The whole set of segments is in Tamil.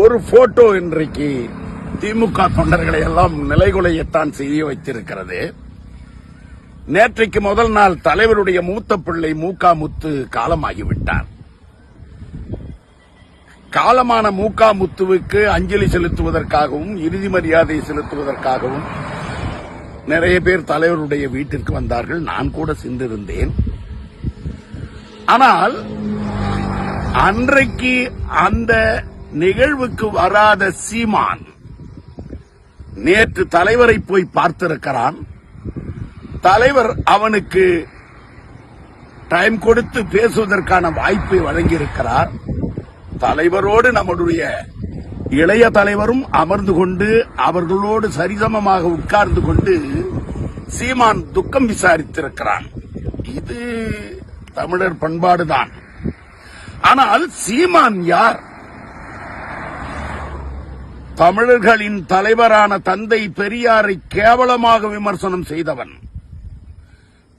ஒரு போட்டோ இன்றைக்கு திமுக தொண்டர்களை எல்லாம் நிலைகுலையத்தான் செய்ய வைத்திருக்கிறது. நேற்றைக்கு முதல் நாள் தலைவருடைய மூத்த பிள்ளை மூகா முத்து காலமாகிவிட்டார். காலமான மூகா முத்துவுக்கு அஞ்சலி செலுத்துவதற்காகவும் இறுதி மரியாதை செலுத்துவதற்காகவும் நிறைய பேர் தலைவருடைய வீட்டிற்கு வந்தார்கள். நான் கூட சென்றிருந்தேன். ஆனால் அன்றைக்கு அந்த நிகழ்வுக்கு வராத சீமான் நேற்று தலைவரை போய் பார்த்திருக்கிறான். தலைவர் அவனுக்கு டைம் கொடுத்து பேசுவதற்கான வாய்ப்பை வழங்கியிருக்கிறார். தலைவரோடு நம்முடைய இளைய தலைவரும் அமர்ந்து கொண்டு அவர்களோடு சரிசமமாக உட்கார்ந்து கொண்டு சீமான் துக்கம் விசாரித்திருக்கிறான். இது தமிழர் பண்பாடுதான். ஆனால் சீமான் யார்? தமிழர்களின் தலைவரான தந்தை பெரியாரை கேவலமாக விமர்சனம் செய்தவன்.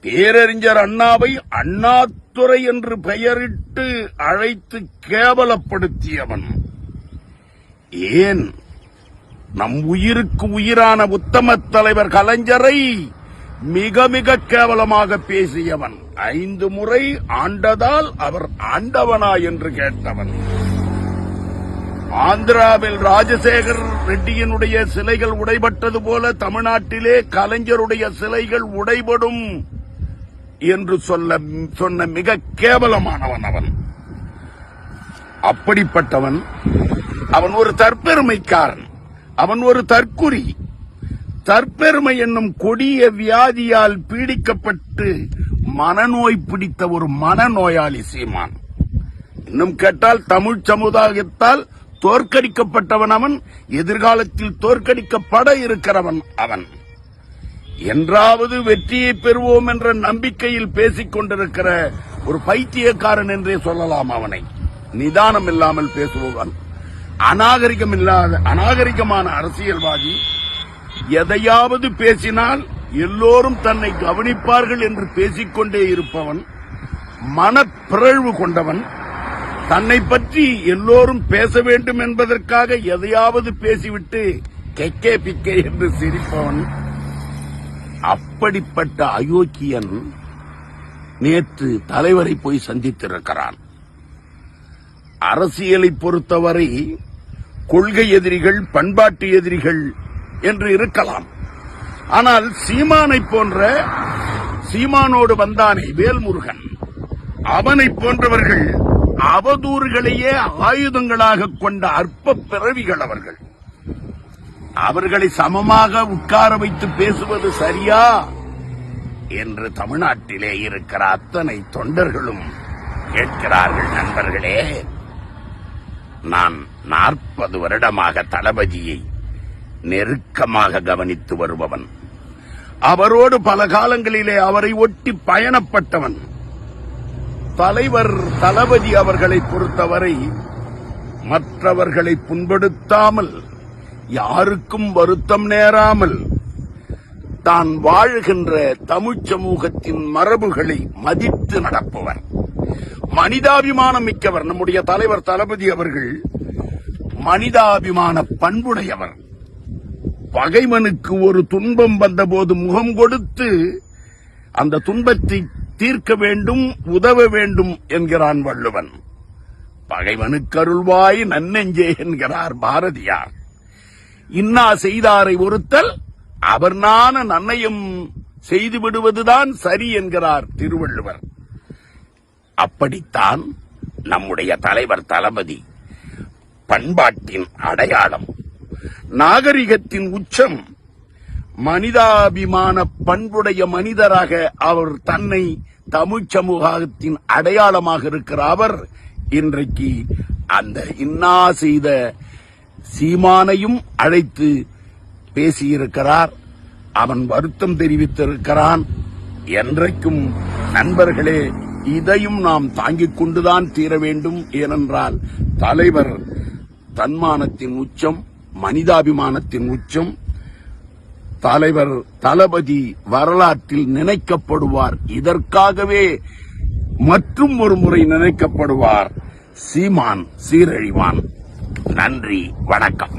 பேரறிஞர் அண்ணாவை அண்ணாதுரை என்று பெயரிட்டு அழைத்து கேவலப்படுத்தியவன். ஏன் நம் உயிருக்கு உயிரான உத்தம தலைவர் கலைஞரை மிக மிக கேவலமாக பேசியவன். 5 முறை ஆண்டதால் அவர் ஆண்டவனா என்று கேட்டவன். ஆந்திராவில் ராஜசேகர் ரெட்டியினுடைய சிலைகள் உடைபட்டது போல தமிழ்நாட்டிலே கலைஞருடைய சிலைகள் உடைபடும் என்று சொன்ன மிக கேவலமானவன் அவன். அப்படிப்பட்டவன். அவன் ஒரு தற்பெருமைக்காரன். அவன் ஒரு தற்குறி. தற்பெருமை என்னும் கொடிய வியாதியால் பீடிக்கப்பட்டு மனநோய் பிடித்த ஒரு மனநோயாளி சீமான். இன்னும் கேட்டால் தமிழ் சமுதாயத்தால் தோற்கடிக்கப்பட்டவன் அவன். எதிர்காலத்தில் தோற்கடிக்கப்பட இருக்கிறவன் அவன். என்றாவது வெற்றியை பெறுவோம் என்ற நம்பிக்கையில் பேசிக் கொண்டிருக்கிற ஒரு பைத்தியக்காரன் என்றே சொல்லலாம் அவனை. நிதானம் இல்லாமல் பேசுபவன், அநாகரிகமான அரசியல்வாதி. எதையாவது பேசினால் எல்லோரும் தன்னை கவனிப்பார்கள் என்று பேசிக்கொண்டே இருப்பவன், மனப்பிறழ்வு கொண்டவன், தன்னை பற்றி எல்லோரும் பேச வேண்டும் என்பதற்காக எதையாவது பேசிவிட்டு கெக்கே பிக்கே என்று சிரிப்பவன். அப்படிப்பட்ட அயோக்கியன் நேற்று தலைவரை போய் சந்தித்திருக்கிறான். அரசியலை பொறுத்தவரை கொள்கை எதிரிகள், பண்பாட்டு எதிரிகள் என்று இருக்கலாம். ஆனால் சீமானை போன்ற, சீமானோடு வந்தானே வேல்முருகன், அவனை போன்றவர்கள் அவதூறுகளையே ஆயுதங்களாக கொண்ட அற்ப பிறவிகள் அவர்கள். அவர்களை சமமாக உட்கார வைத்து பேசுவது சரியா என்று தமிழ்நாட்டிலே இருக்கிற அத்தனை தொண்டர்களும் கேட்கிறார்கள். நண்பர்களே, நான் 40 வருடமாக தளபதியை நெருக்கமாக கவனித்து வருபவன். அவரோடு பல காலங்களிலே அவரை ஒட்டி பயணப்பட்டவன். தலைவர் தளபதி அவர்களை பொறுத்தவரை மற்றவர்களை புண்படுத்தாமல், யாருக்கும் வருத்தம் நேராமல், தான் வாழ்கின்ற தமிழ் சமூகத்தின் மரபுகளை மதித்து நடப்பவர், மனிதாபிமானம் மிக்கவர். நம்முடைய தலைவர் தளபதி அவர்கள் மனிதாபிமான பண்புடையவர். பகைவனுக்கு ஒரு துன்பம் வந்தபோது முகம் கொடுத்து அந்த துன்பத்தை தீர்க்க வேண்டும், உதவ வேண்டும் என்கிறான் வள்ளுவன். பகைவனுக்கு அருள்வாய் நன்னெஞ்சே என்கிறார் பாரதியார். இன்னா செய்தாரை ஒருத்தல் அவர் நான நன்னயம் செய்து விடுவதுதான் சரி என்கிறார் திருவள்ளுவர். அப்படித்தான் நம்முடைய தலைவர் தளபதி பண்பாட்டின் அடையாளம், நாகரிகத்தின் உச்சம், மனிதாபிமான பண்புடைய மனிதராக அவர் தன்னை தமிழ் சமூகத்தின் அடையாளமாக இருக்கிற அவர் இன்றைக்கு அந்த இன்னா செய்த சீமானையும் அழைத்து பேசியிருக்கிறார். அவன் வருத்தம் தெரிவித்திருக்கிறான். என்றைக்கும் நண்பர்களே, இதையும் நாம் தாங்கிக் கொண்டுதான் தீர வேண்டும். ஏனென்றால் தலைவர் தன்மானத்தின் உச்சம், மனிதாபிமானத்தின் உச்சம். தலைவர் தளபதி வரலாற்றில் நினைக்கப்படுவார். இதற்காகவே மற்றும் ஒரு முறை நினைக்கப்படுவார். சீமான் சீரழிவான். நன்றி, வணக்கம்.